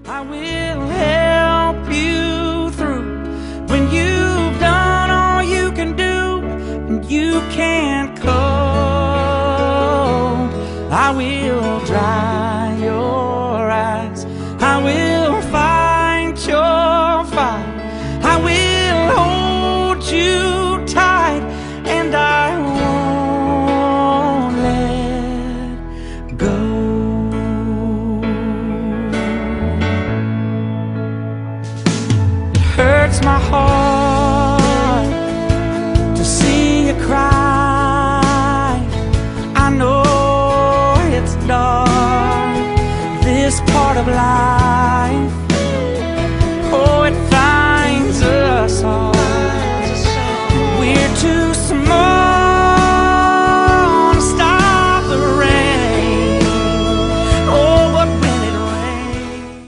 I will help you through when you've done all you can do and you can't cope. I will dry your eyes, I will fight your fight, I will hold you tight, and I won't let go. It hurts my heart